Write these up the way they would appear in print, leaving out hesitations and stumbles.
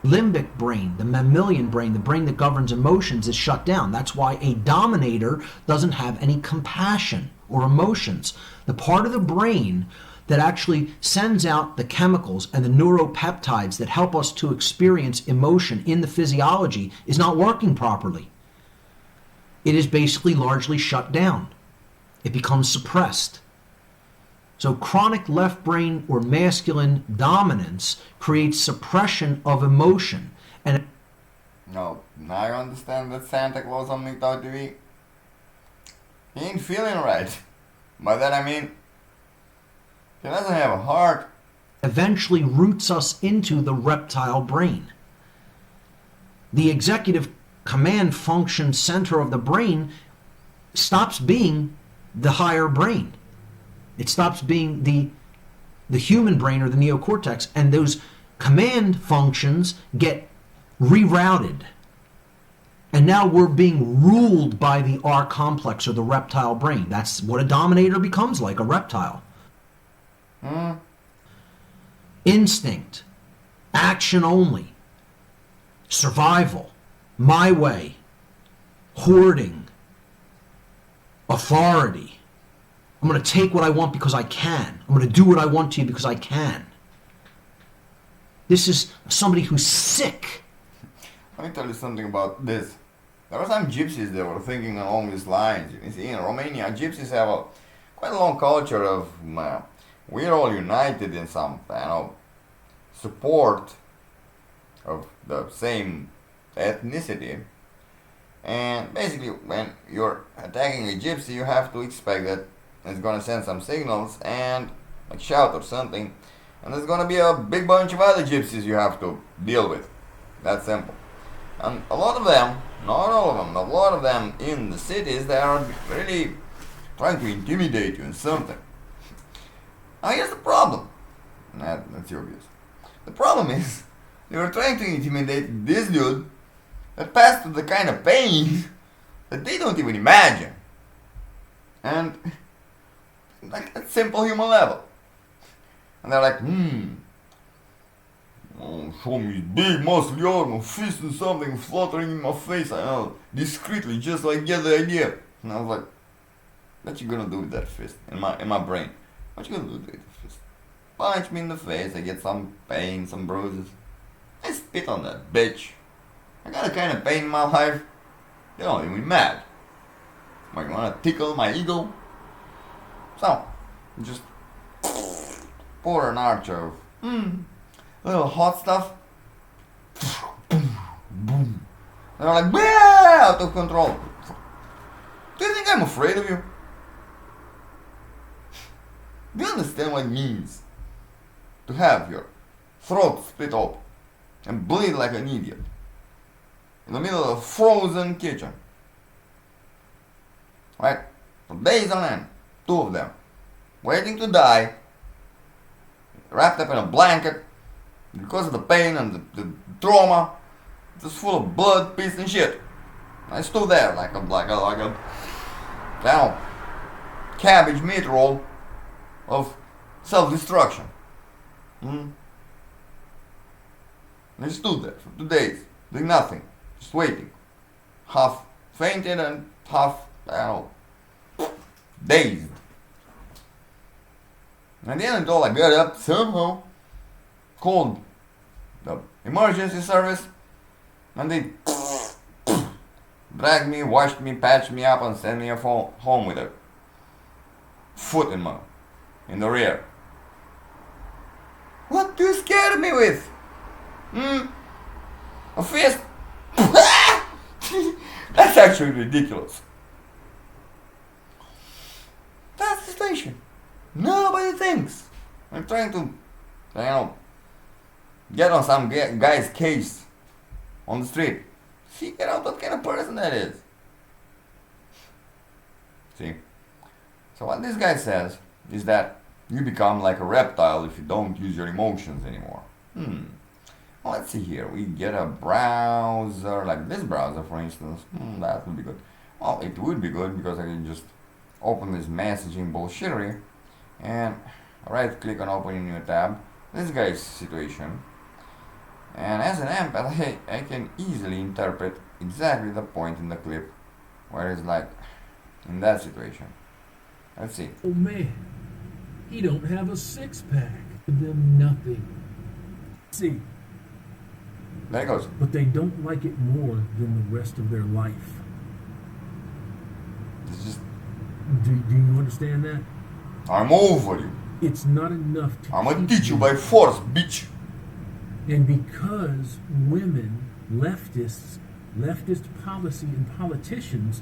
limbic brain, the mammalian brain, the brain that governs emotions, is shut down. That's why a dominator doesn't have any compassion or emotions. The part of the brain that actually sends out the chemicals and the neuropeptides that help us to experience emotion in the physiology is not working properly. It is basically largely shut down. It becomes suppressed. So chronic left brain or masculine dominance creates suppression of emotion. And No, now I understand that Santa Claus on MGTOW TV, he ain't feeling right. By that I mean, he doesn't have a heart. eventually roots us into the reptile brain. The executive command function center of the brain stops being the higher brain. It stops being the human brain or the neocortex, and those command functions get rerouted. And now we're being ruled by the R complex or the reptile brain. That's what a dominator becomes like, a reptile. Hmm? Instinct, action only, survival, my way, hoarding, authority. I'm going to take what I want because I can. I'm going to do what I want to you because I can. This is somebody who's sick. Let me tell you something about this. There were some gypsies that were thinking along these lines. You see, in Romania, gypsies have quite a long culture of we're all united in some support of the same ethnicity. And basically, when you're attacking a gypsy, you have to expect that it's gonna send some signals and like shout or something, and there's gonna be a big bunch of other gypsies you have to deal with. That's simple. And a lot of them, not all of them, a lot of them in the cities, they are really trying to intimidate you in something. Now here's the problem. That's obvious. The problem is, they were trying to intimidate this dude that passed through the kind of pain that they don't even imagine. And like at simple human level. And they're like, oh, show me his big muscly arm, a fist and something fluttering in my face. I know, discreetly, just like get the idea. And I was like, what you gonna do with that fist? In my brain. What you gonna do with that fist? Punch me in the face, I get some pain, some bruises. I spit on that bitch. I got a kind of pain in my life. They don't even mad. Might wanna tickle my ego. So, just pour an arch of little hot stuff. Boom. They're like, "Bah!" Out of control. Do you think I'm afraid of you? Do you understand what it means to have your throat split open and bleed like an idiot in the middle of a frozen kitchen? Right? For days on end, two of them, waiting to die, wrapped up in a blanket because of the pain and the trauma, just full of blood, piss and shit. I stood there like a cabbage meat roll of self-destruction. I stood there for 2 days, doing nothing, just waiting. Half fainted and half, dazed. And at the end of it all, I got up somehow, called the emergency service, and they dragged me, washed me, patched me up, and sent me home with a foot in the rear. What do you scare me with? A fist? That's actually ridiculous. That's the situation. Nobody thinks. I'm trying to, get on some guy's case on the street. Figure out what kind of person that is. See? So what this guy says is that you become like a reptile if you don't use your emotions anymore. Well, let's see here. We get a browser, like this browser for instance. That would be good. Well, it would be good because I can just open this messaging bullshittery and right click on open a new tab. This guy's situation. And as an empath, I can easily interpret exactly the point in the clip where it's like, in that situation. Let's see. Oh man, he don't have a six-pack. Give them nothing. See, There it goes. but they don't like it more than the rest of their life. It's just, Do you understand that? I'm over you. It's not enough to I'm gonna keep teach you by force, bitch. And because women, leftist policy and politicians,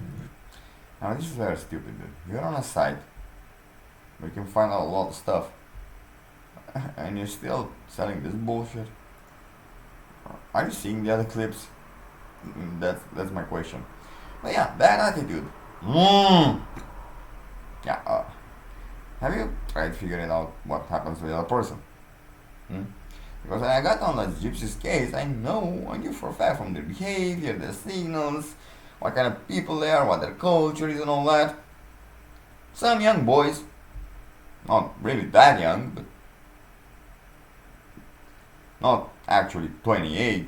Now this is very stupid, dude. You're on a site where you can find out a lot of stuff, and you're still selling this bullshit. Are you seeing the other clips? That's my question. But yeah, that attitude. Yeah. Have you tried figuring out what happens with the other person? Because when I got on the gypsy's case, I knew for a fact from their behavior, their signals, what kind of people they are, what their culture is and all that. Some young boys, not really that young, but not actually 28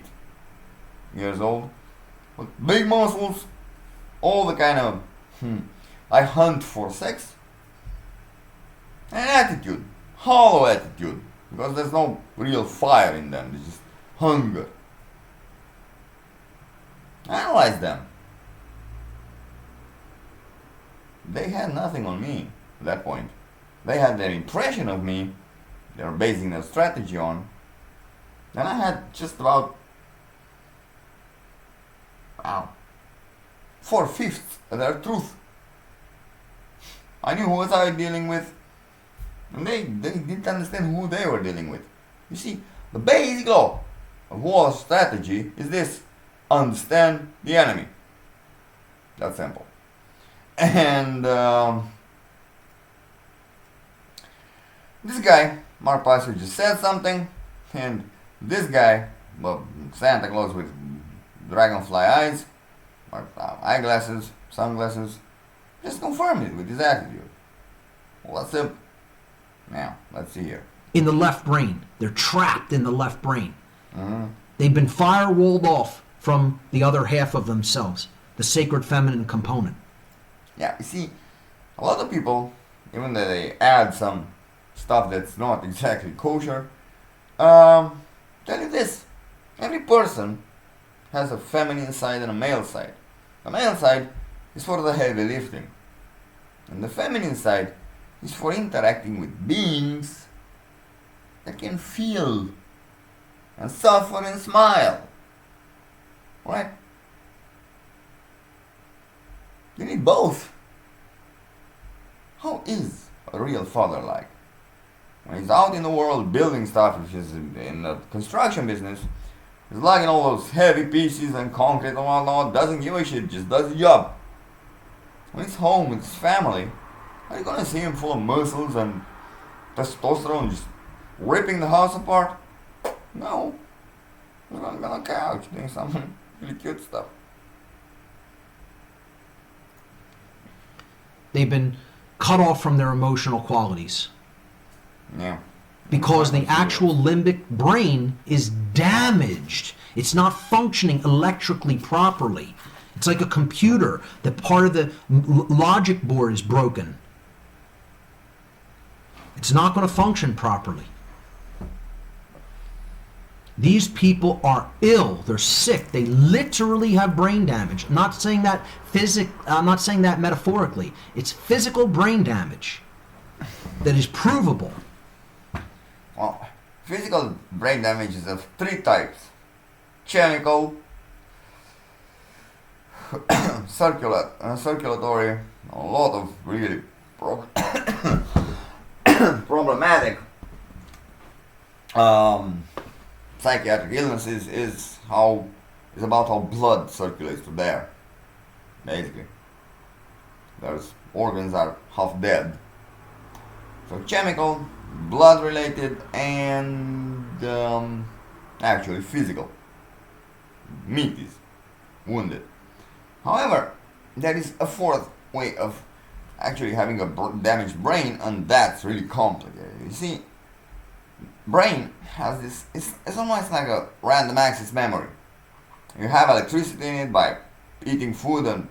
years old, with big muscles, all the kind of, I hunt for sex, and attitude, hollow attitude, because there's no real fire in them, there's just hunger. Analyze them. They had nothing on me at that point. They had their impression of me, they were basing their strategy on, and I had just about, 4/5 of their truth. I knew who was I dealing with, and they didn't understand who they were dealing with. You see, the basic law of war strategy is this: understand the enemy. That's simple. And this guy, Mark Passer, just said something, and this guy, well, Santa Claus with dragonfly eyes, or eyeglasses, sunglasses, just confirmed it with his attitude. Well, that's simple. Now, let's see here. In the left brain. They're trapped in the left brain. They've been firewalled off from the other half of themselves, the sacred feminine component. Yeah, you see, a lot of people, even though they add some stuff that's not exactly kosher, tell you this: every person has a feminine side and a male side. The male side is for the heavy lifting, and the feminine side is for interacting with beings that can feel and suffer and smile. Right? You need both. How is a real father like? When he's out in the world building stuff, if he's in the construction business, he's lugging all those heavy pieces and concrete and whatnot, doesn't give a shit, just does the job. When he's home with his family, are you gonna see him full of muscles and testosterone just ripping the house apart? No. He's gonna be on the couch doing some really cute stuff. They've been cut off from their emotional qualities. Yeah. Because the actual limbic brain is damaged. It's not functioning electrically properly. It's like a computer. The part of the logic board is broken. It's not going to function properly. These people are ill. They're sick. They literally have brain damage. I'm not saying that I'm not saying that metaphorically. It's physical brain damage that is provable. Well, physical brain damage is of 3 types: chemical, circulatory, a lot of really problematic psychiatric illnesses is about how blood circulates to there. Basically, those organs are half dead. So chemical, blood related, and actually physical. Meat is wounded. However, there is a 4th way of actually having a damaged brain, and that's really complicated. You see, brain has this, it's almost like a random access memory. You have electricity in it by eating food, and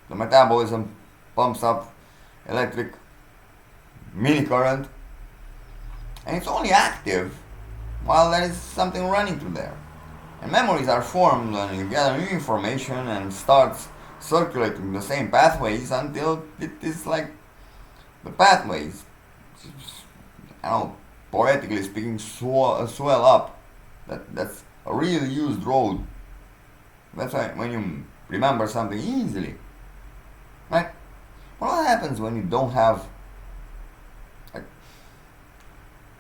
the metabolism pumps up electric mini current, and it's only active while there is something running through there. And memories are formed when you gather new information and starts circulating the same pathways until it is like the pathways, I don't know, poetically speaking, swell up. That's a really used road. That's why when you remember something easily, right? What happens when you don't have like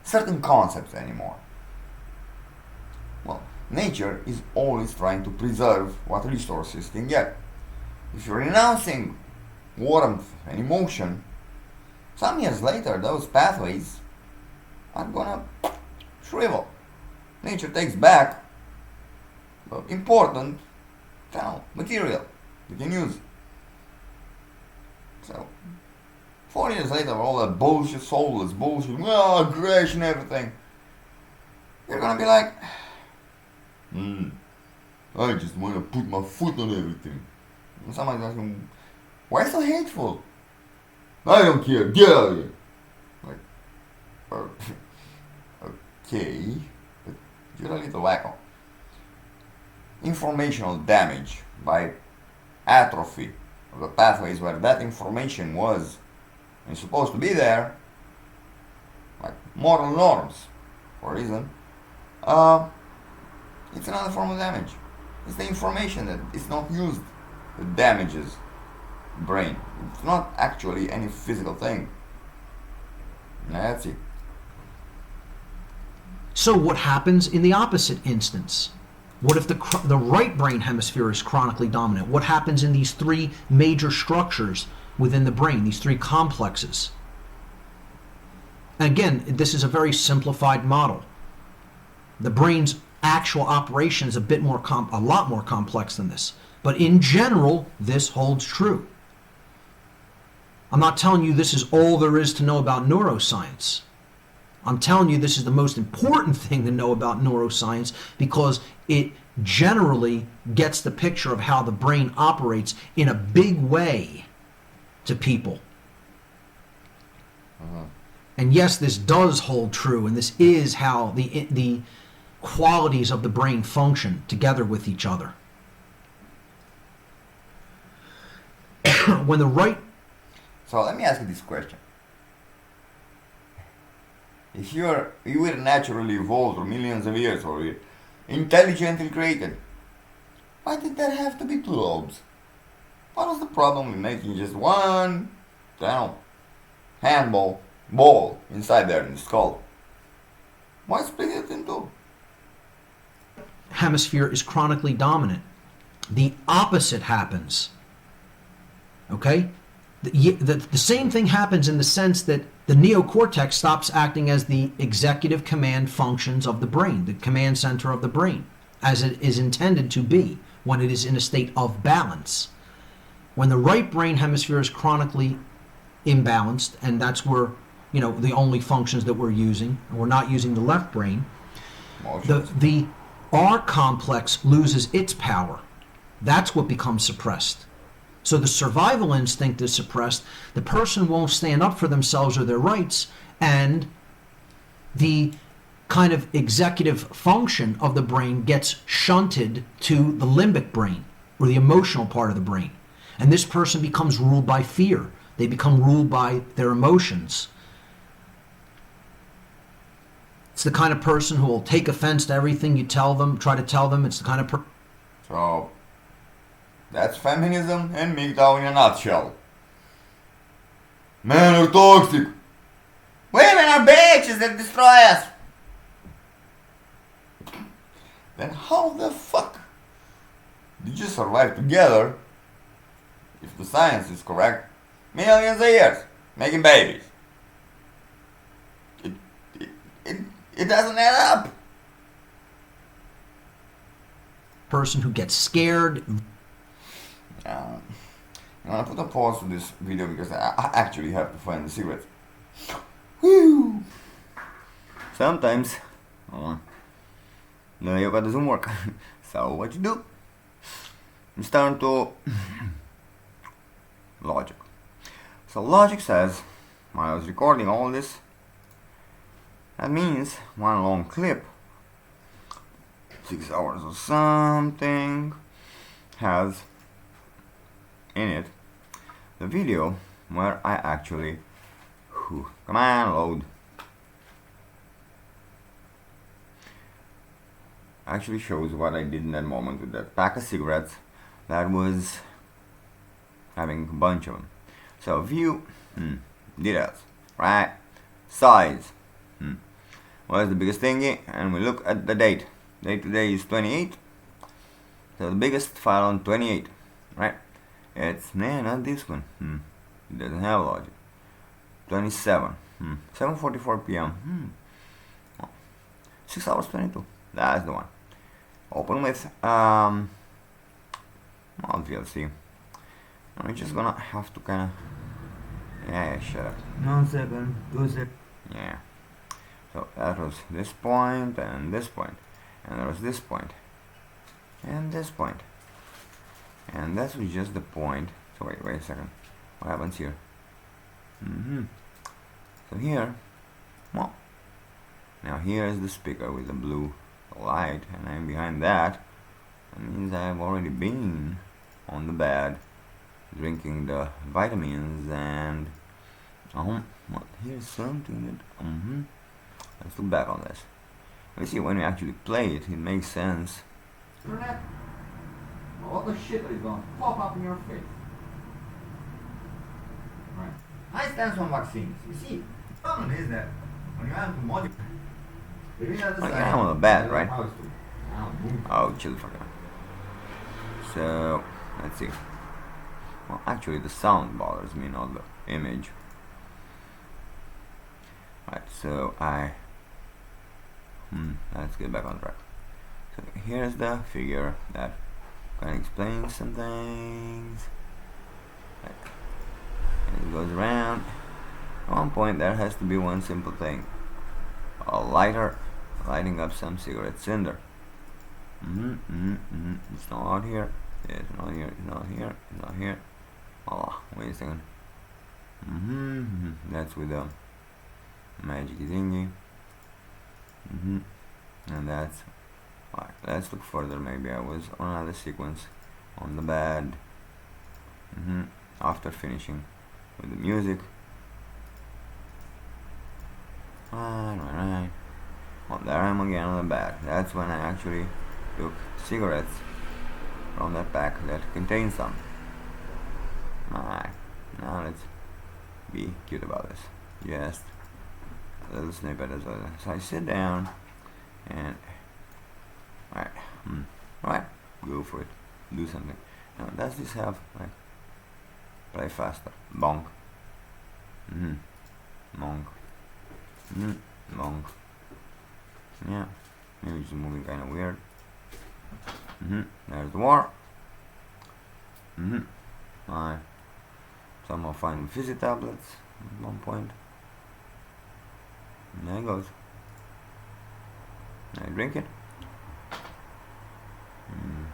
certain concepts anymore? Well, nature is always trying to preserve what resources can get. If you're renouncing warmth and emotion, some years later those pathways are gonna shrivel. Nature takes back the important material you can use. So 4 years later, all that bullshit, soulless bullshit, aggression, everything, you're gonna be like, I just wanna put my foot on everything. And somebody's asking, why so hateful? I don't care, get out of here. Like, okay, but you're a little wacko. Informational damage by atrophy of the pathways where that information was and supposed to be there, like moral norms, for a reason, it's another form of damage. It's the information that is not used that damages the brain. It's not actually any physical thing. That's it. So what happens in the opposite instance? What if the right brain hemisphere is chronically dominant? What happens in these three major structures within the brain, these three complexes? And again, this is a very simplified model. The brain's actual operation is a lot more complex than this. But in general, this holds true. I'm not telling you this is all there is to know about neuroscience. I'm telling you this is the most important thing to know about neuroscience because it generally gets the picture of how the brain operates in a big way to people. And yes, this does hold true, and this is how the qualities of the brain function together with each other. When the right... So let me ask you this question. If you were naturally evolved for millions of years, or you're intelligently created, why did there have to be two lobes? What was the problem with making just one, handball ball inside there in the skull? Why split it in two? Hemisphere is chronically dominant. The opposite happens. Okay? The same thing happens in the sense that the neocortex stops acting as the executive command functions of the brain, the command center of the brain, as it is intended to be when it is in a state of balance. When the right brain hemisphere is chronically imbalanced, and that's where, the only functions that we're using, and we're not using the left brain, the R complex loses its power. That's what becomes suppressed. So the survival instinct is suppressed, the person won't stand up for themselves or their rights, and the kind of executive function of the brain gets shunted to the limbic brain, or the emotional part of the brain. And this person becomes ruled by fear. They become ruled by their emotions. It's the kind of person who will take offense to everything you tell them, try to tell them. It's the kind of So, that's feminism and MGTOW in a nutshell. Men are toxic. Women are bitches that destroy us. Then how the fuck did you survive together, if the science is correct, millions of years, making babies? It doesn't add up. person who gets scared. I'm gonna put a pause to this video because I actually have to find the cigarette. Whew. Sometimes No, you got the Zoom work. So what you do? You turn to Logic. So Logic says, while I was recording all this, that means one long clip, 6 hours or something, has in it the video where I actually, come on, load, actually shows what I did in that moment with that pack of cigarettes that was having a bunch of them. So view, details, right, size, what is the biggest thingy, and we look at the date. Date today is 28, so the biggest file on 28, right? It's, not this one, it doesn't have Logic. 27, 7:44 p.m, 6 hours 22, that's the one. Open with, VLC. I'm just gonna have to kinda, shut up. 1 second, 2 seconds. Yeah. So that was this point and this point, and there was this point and this point, and that was just the point. So wait a second, what happens here? So here, well, now here is the speaker with the blue light, and I'm behind that. That means I've already been on the bed drinking the vitamins, and well, here's something that let's look back on this. You see, when you actually play it, it makes sense. All the shit that is going to pop up in your face. Right. I stand on vaccines. You see, the problem is that when you have to modify, I'm on the bed, right? Oh, chill for now. So let's see. Well, actually, the sound bothers me, not the image. Right. So let's get back on track. So here's the figure that kind of explains some things. Right. And it goes around. At one point there has to be one simple thing. A lighter lighting up some cigarette cinder. It's not here. It's not here. It's not here. It's not here. Oh, wait a second. That's with the magic thingy. And that's right. Let's look further. Maybe I was on another sequence on the bed. After finishing with the music. Right. Well, there I am again on the bed. That's when I actually took cigarettes from that pack that contains some. Alright, now let's be cute about this. Just a little snippet as well. So I sit down and right, go for it. Do something. Now does this have like play faster? Bonk. Bonk. Bonk. Yeah, maybe it's moving kind of weird. There's the war. I somehow find fizzy tablets at one point. And there it goes. I drink it.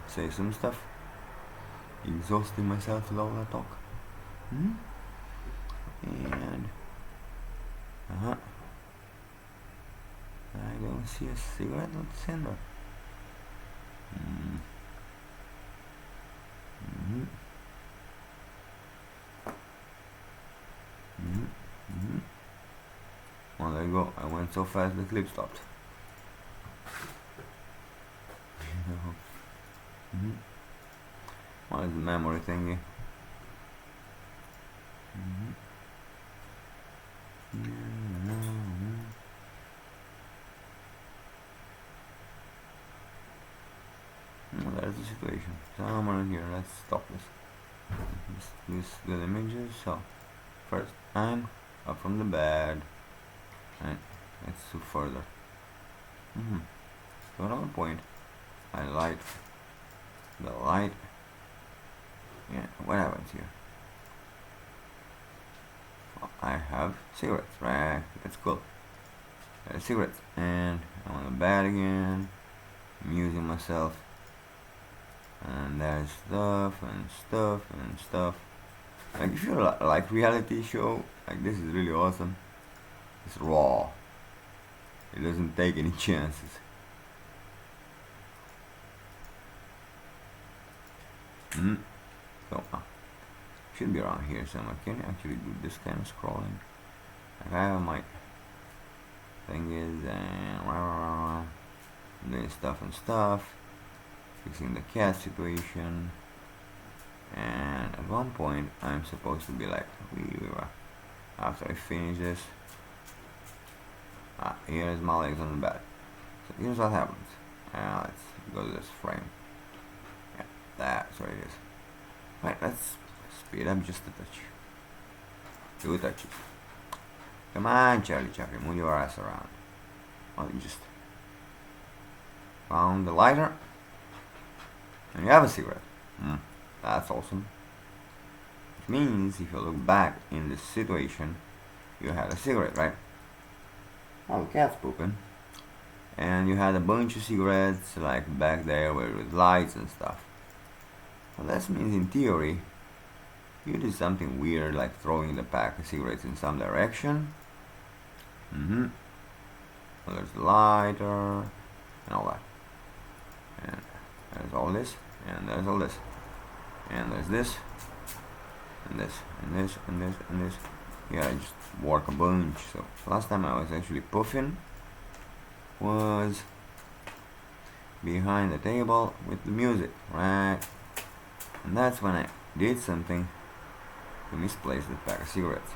Say some stuff. Exhausting myself with all that talk. And I don't see a cigarette with cinder. Well, there you go. I went so fast the clip stopped. What is the memory thingy? Well, there's the situation. Somewhere in here, let's stop this. This good images. So, first, I'm up from the bed, and let's look further. So at one point, I light the light. Yeah, what happens here? I have cigarettes, right? That's cool. cigarettes, and I'm on the bed again, amusing myself, and there's stuff and stuff and stuff. Like if you like reality show, like this is really awesome. It's raw. It doesn't take any chances. So should be around here somewhere. Can you actually do this kind of scrolling? Like I have my thing is and doing stuff and stuff, fixing the cat situation, and at one point I'm supposed to be like after I finish this. Here's my legs on the bed. So here's what happens. Let's go to this frame. Yeah, that's what it is. Right, let's speed up just a touch. 2 touches. Come on, Charlie Chaplin, move your ass around. Well, you just found the lighter, and you have a cigarette. That's awesome. Which means if you look back in this situation, you had a cigarette, right? Oh, the cat's pooping. And you had a bunch of cigarettes like back there with lights and stuff. Well, that means in theory, you did something weird like throwing the pack of cigarettes in some direction. Well, there's the lighter and all that. And there's all this, and there's all this. And there's this, and this, and this, and this, and this. Yeah, I just work a bunch. So last time I was actually puffing was behind the table with the music, right? And that's when I did something to misplace the pack of cigarettes.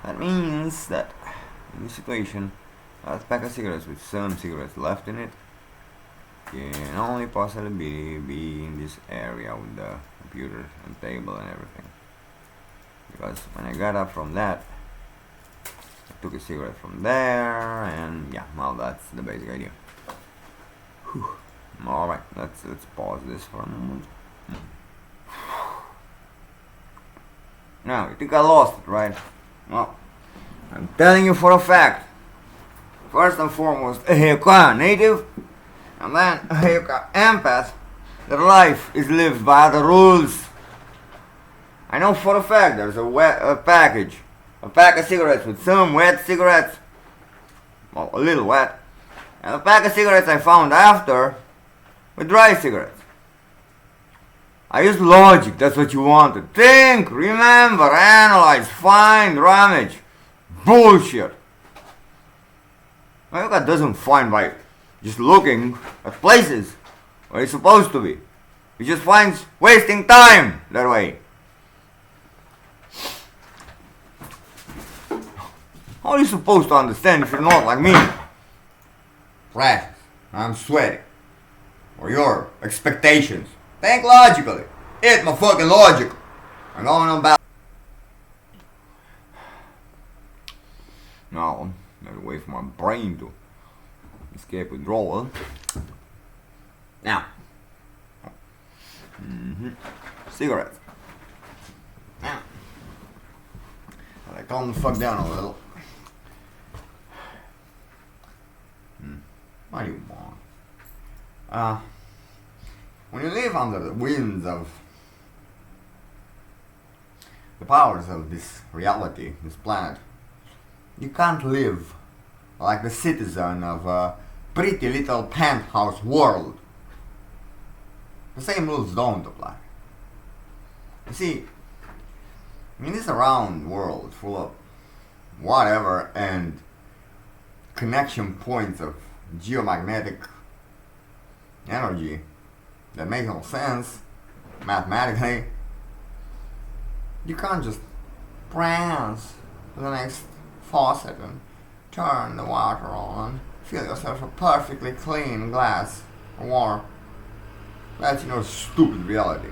That means that in this situation, a pack of cigarettes with some cigarettes left in it can only possibly be in this area with the computer and table and everything. Because when I got up from that, I took a cigarette from there, and yeah, well, that's the basic idea. Whew. Alright, let's pause this for a moment. Now, you think I lost it, right? Well, I'm telling you for a fact. First and foremost, a Heyoka native, and then a Heyoka empath. Their life is lived by the rules. I know for a fact there's a package, a pack of cigarettes with some wet cigarettes, well, a little wet, and a pack of cigarettes I found after with dry cigarettes. I used logic, that's what you wanted. Think, remember, analyze, find, rummage. Bullshit. Mayuka doesn't find by just looking at places where it's supposed to be. He just finds wasting time that way. How are you supposed to understand if you're not like me? Practice. I'm sweating. Or your expectations. Think logically. It's my fucking logic. I'm going on about. Now, there's a way for my brain to escape withdrawal. Now. Cigarettes. Now. Like, calm the fuck down a little. What do you want? When you live under the winds of the powers of this reality, this planet, you can't live like the citizen of a pretty little penthouse world. The same rules don't apply. You see, in this round world full of whatever and connection points of geomagnetic energy that make no sense mathematically, you can't just prance to the next faucet and turn the water on, fill yourself a perfectly clean glass of water. That's your stupid reality.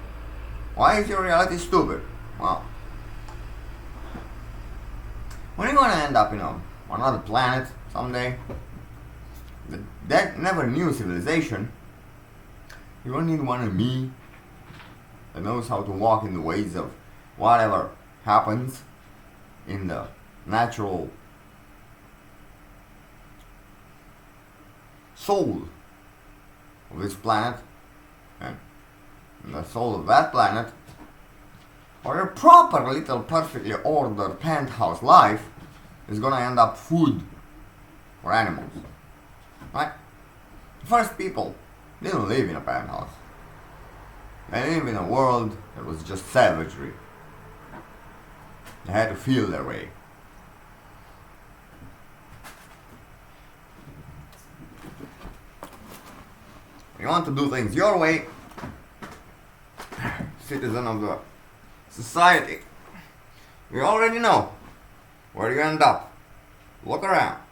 Why is your reality stupid? Well, when you're gonna end up, another planet someday, that never knew civilization, you don't need one of me that knows how to walk in the ways of whatever happens in the natural soul of this planet and the soul of that planet, or a proper little perfectly ordered penthouse life is gonna end up food for animals. Right? First people didn't live in a penthouse. They lived in a world that was just savagery. They had to feel their way. You want to do things your way, citizen of the society, you already know where you end up. Look around.